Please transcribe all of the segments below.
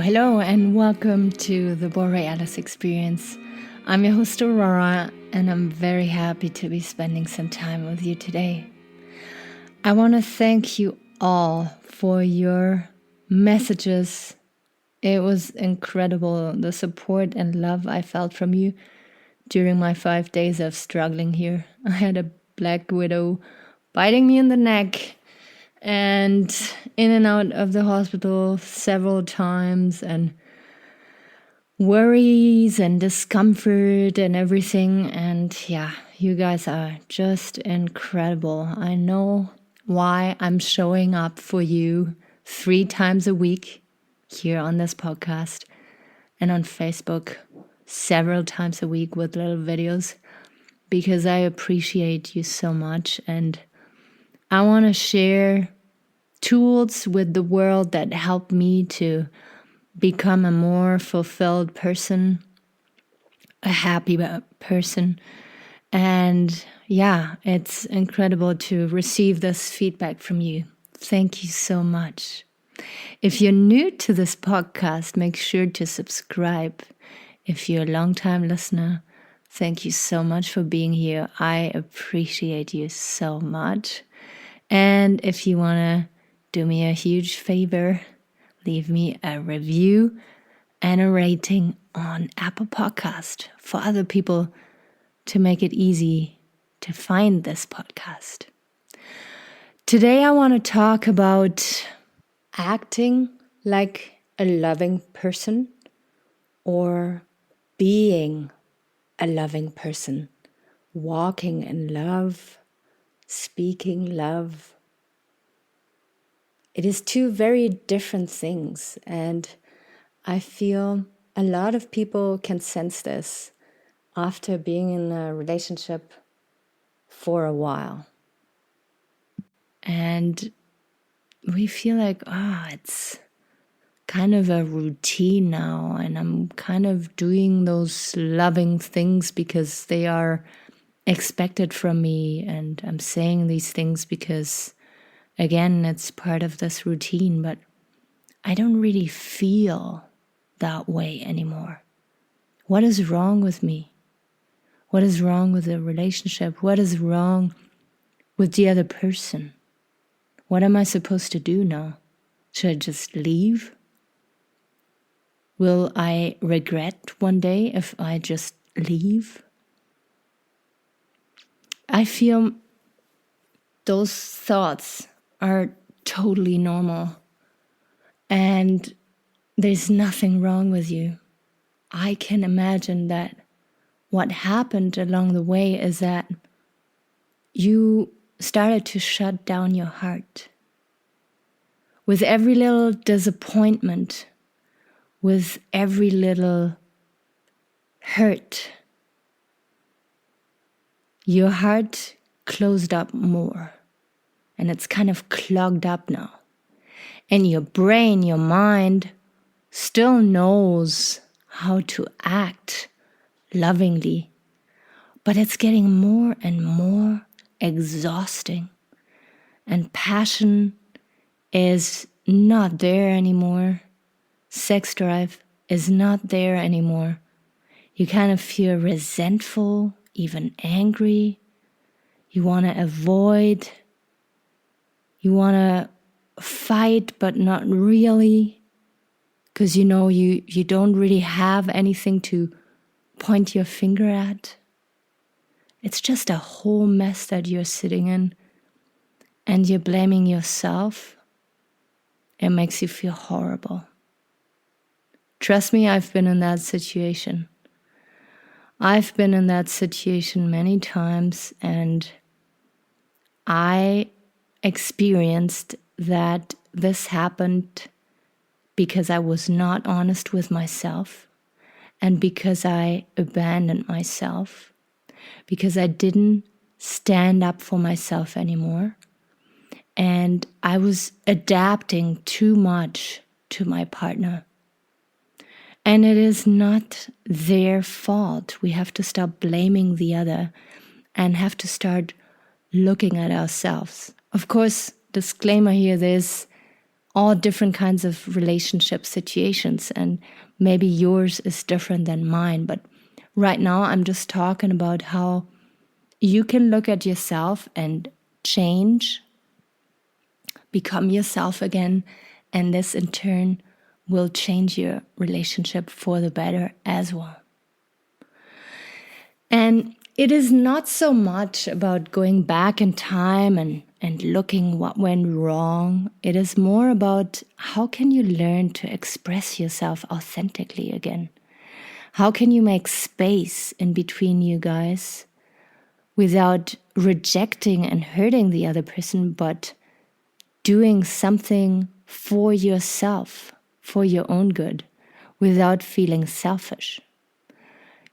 Hello, and welcome to the Borealis Experience. I'm your host, Aurora, and I'm very happy to be spending some time with you today. I want to thank you all for your messages. It was incredible, the support and love I felt from you during my 5 days of struggling here. I had a black widow biting me in the neck and in and out of the hospital several times, and worries and discomfort and everything. And yeah, you guys are just incredible. I know why I'm showing up for you 3 times a week here on this podcast and on Facebook several times a week with little videos, because I appreciate you so much, and I want to share tools with the world that help me to become a more fulfilled person, a happy person. And yeah, it's incredible to receive this feedback from you. Thank you so much. If you're new to this podcast, make sure to subscribe. If you're a long-time listener, thank you so much for being here. I appreciate you so much. And if you want to do me a huge favor, leave me a review and a rating on Apple Podcast for other people to make it easy to find this podcast. Today I want to talk about acting like a loving person or being a loving person, walking in love, speaking love. It is 2 very different things, and I feel a lot of people can sense this after being in a relationship for a while. And we feel like, it's kind of a routine now, and I'm kind of doing those loving things because they are expected from me, and I'm saying these things because, again, it's part of this routine, but I don't really feel that way anymore. What is wrong with me? What is wrong with the relationship? What is wrong with the other person? What am I supposed to do now? Should I just leave? Will I regret one day if I just leave? I feel those thoughts are totally normal, and there's nothing wrong with you. I can imagine that what happened along the way is that you started to shut down your heart. With every little disappointment, with every little hurt, your heart closed up more, and it's kind of clogged up now. And your brain, your mind, still knows how to act lovingly, but it's getting more and more exhausting, and passion is not there anymore. Sex drive is not there anymore. You kind of feel resentful, even angry. You want to avoid. You want to fight, but not really, because you know you don't really have anything to point your finger at. It's just a whole mess that you're sitting in, and you're blaming yourself. It makes you feel horrible. Trust me, I've been in that situation. I've been in that situation many times, and I experienced that this happened because I was not honest with myself, and because I abandoned myself, because I didn't stand up for myself anymore, and I was adapting too much to my partner. And it is not their fault. We have to stop blaming the other and have to start looking at ourselves. Of course, disclaimer here, there's all different kinds of relationship situations, and maybe yours is different than mine. But right now, I'm just talking about how you can look at yourself and change, become yourself again, and this in turn will change your relationship for the better as well. And it is not so much about going back in time and looking what went wrong. It is more about how can you learn to express yourself authentically again? How can you make space in between you guys without rejecting and hurting the other person, but doing something for yourself, for your own good, without feeling selfish?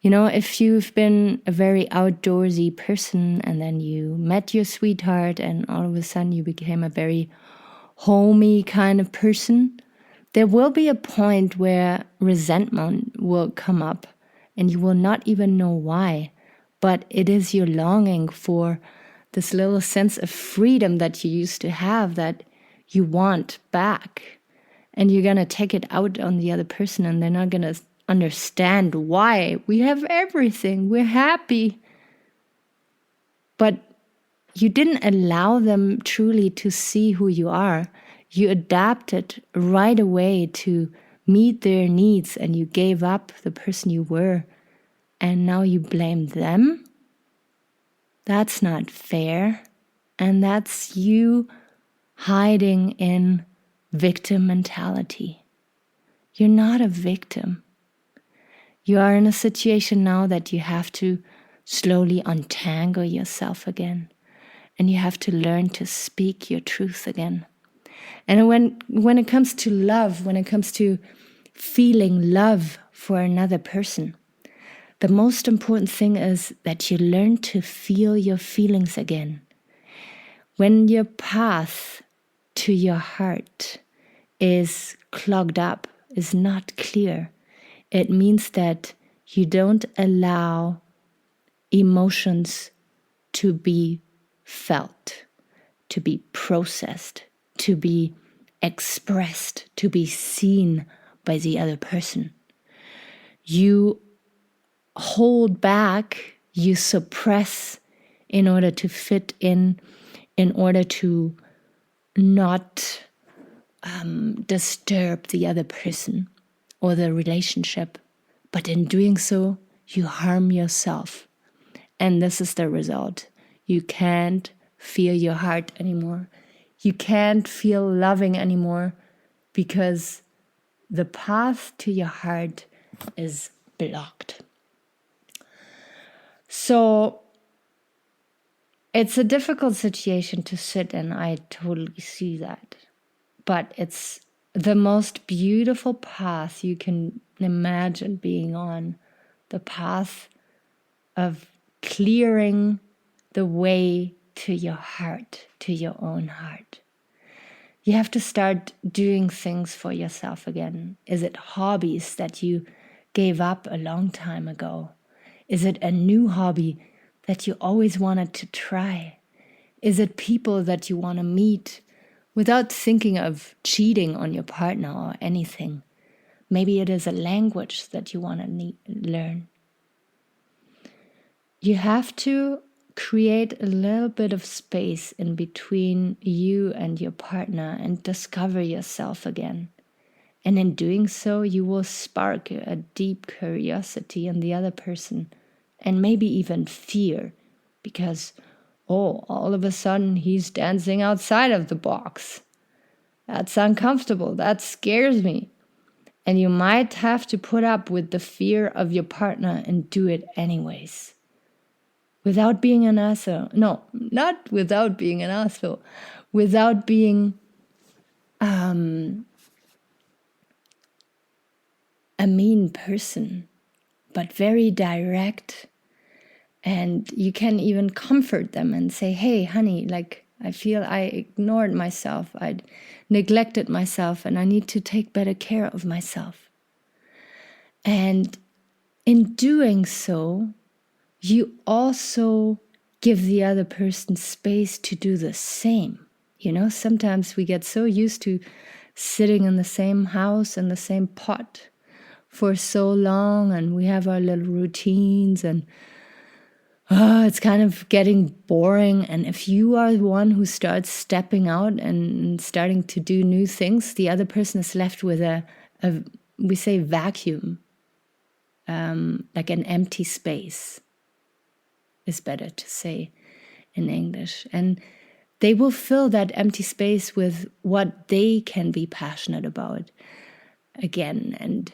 You know, if you've been a very outdoorsy person and then you met your sweetheart and all of a sudden you became a very homey kind of person, there will be a point where resentment will come up and you will not even know why. But it is your longing for this little sense of freedom that you used to have that you want back. And you're going to take it out on the other person and they're not going to understand why. We have everything. We're happy. But you didn't allow them truly to see who you are. You adapted right away to meet their needs and you gave up the person you were. And now you blame them? That's not fair. And that's you hiding in victim mentality. You're not a victim. You are in a situation now that you have to slowly untangle yourself again. And you have to learn to speak your truth again. And when it comes to love, when it comes to feeling love for another person, the most important thing is that you learn to feel your feelings again. When your path to your heart is clogged up, is not clear, it means that you don't allow emotions to be felt, to be processed, to be expressed, to be seen by the other person. You hold back, you suppress in order to fit in order to not disturb the other person or the relationship. But in doing so, you harm yourself. And this is the result. You can't feel your heart anymore. You can't feel loving anymore because the path to your heart is blocked. So it's a difficult situation to sit in. I totally see that. But it's the most beautiful path you can imagine being on. The path of clearing the way to your heart, to your own heart. You have to start doing things for yourself again. Is it hobbies that you gave up a long time ago? Is it a new hobby that you always wanted to try? Is it people that you want to meet without thinking of cheating on your partner or anything? Maybe it is a language that you want to learn. You have to create a little bit of space in between you and your partner and discover yourself again. And in doing so, you will spark a deep curiosity in the other person and maybe even fear because, all of a sudden he's dancing outside of the box. That's uncomfortable. That scares me. And you might have to put up with the fear of your partner and do it anyways. Without being an asshole. No, not without being an asshole. Without being a mean person, but very direct. And you can even comfort them and say, hey, honey, I feel I ignored myself. I neglected myself and I need to take better care of myself. And in doing so, you also give the other person space to do the same. You know, sometimes we get so used to sitting in the same house, in the same pot for so long, and we have our little routines, and it's kind of getting boring. And if you are the one who starts stepping out and starting to do new things, the other person is left with a we say vacuum, like an empty space is better to say in English. And they will fill that empty space with what they can be passionate about again. And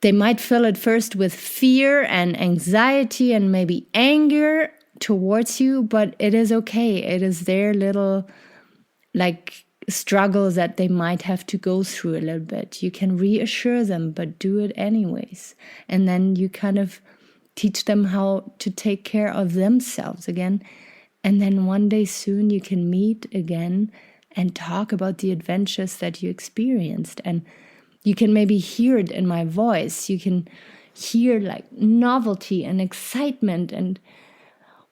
they might fill it first with fear and anxiety and maybe anger towards you, but it is okay. It is their little struggles that they might have to go through a little bit. You can reassure them, but do it anyways. And then you kind of teach them how to take care of themselves again. And then one day soon you can meet again and talk about the adventures that you experienced. And you can maybe hear it in my voice. You can hear novelty and excitement. And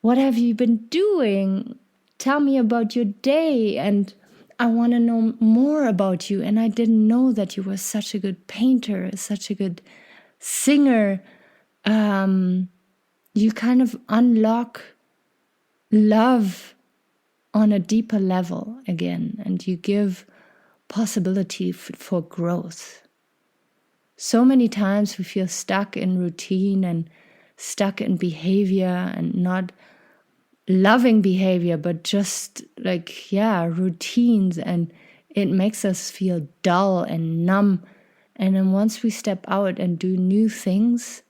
what have you been doing? Tell me about your day. And I want to know more about you. And I didn't know that you were such a good painter, such a good singer. You kind of unlock love on a deeper level again, and you give possibility for growth. So many times we feel stuck in routine and stuck in behavior, and not loving behavior, but just routines, and it makes us feel dull and numb. And then once we step out and do new things,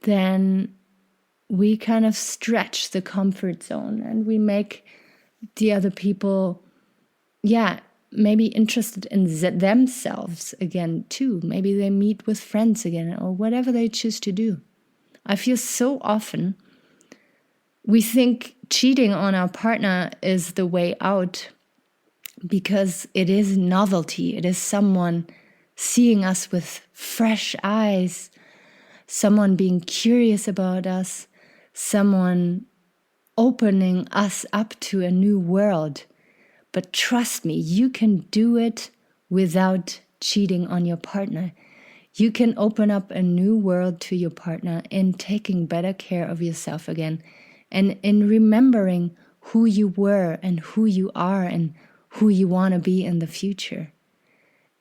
then we kind of stretch the comfort zone, and we make the other people, maybe interested in themselves again too. Maybe they meet with friends again, or whatever they choose to do. I feel so often we think cheating on our partner is the way out because it is novelty. It is someone seeing us with fresh eyes, someone being curious about us, someone opening us up to a new world. But trust me, you can do it without cheating on your partner. You can open up a new world to your partner in taking better care of yourself again, and in remembering who you were and who you are and who you want to be in the future.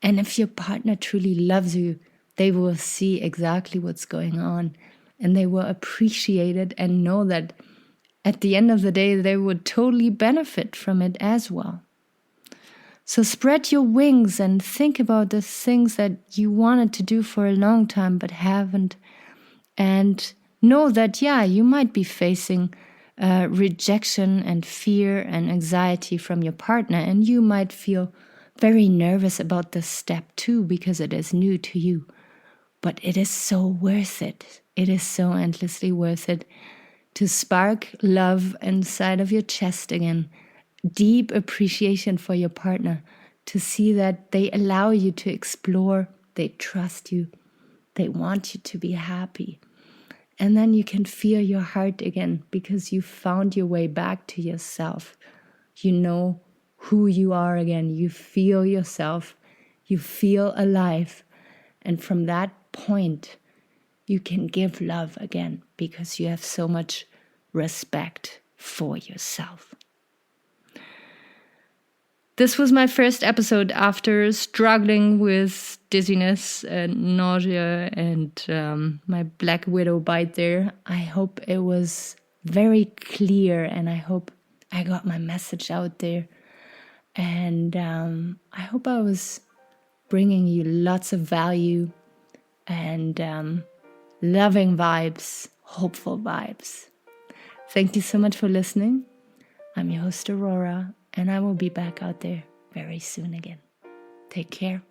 And if your partner truly loves you, they will see exactly what's going on, and they will appreciate it and know that at the end of the day, they would totally benefit from it as well. So spread your wings and think about the things that you wanted to do for a long time but haven't. And know that, you might be facing rejection and fear and anxiety from your partner. And you might feel very nervous about this step too, because it is new to you. But it is so worth it. It is so endlessly worth it to spark love inside of your chest again. Deep appreciation for your partner, to see that they allow you to explore, they trust you, they want you to be happy. And then you can feel your heart again, because you found your way back to yourself. You know who you are again. You feel yourself. You feel alive. And from that point, you can give love again, because you have so much respect for yourself. This was my first episode after struggling with dizziness and nausea and my black widow bite there. I hope it was very clear, and I hope I got my message out there. And I hope I was bringing you lots of value and loving vibes, hopeful vibes. Thank you so much for listening. I'm your host, Aurora, and I will be back out there very soon again. Take care.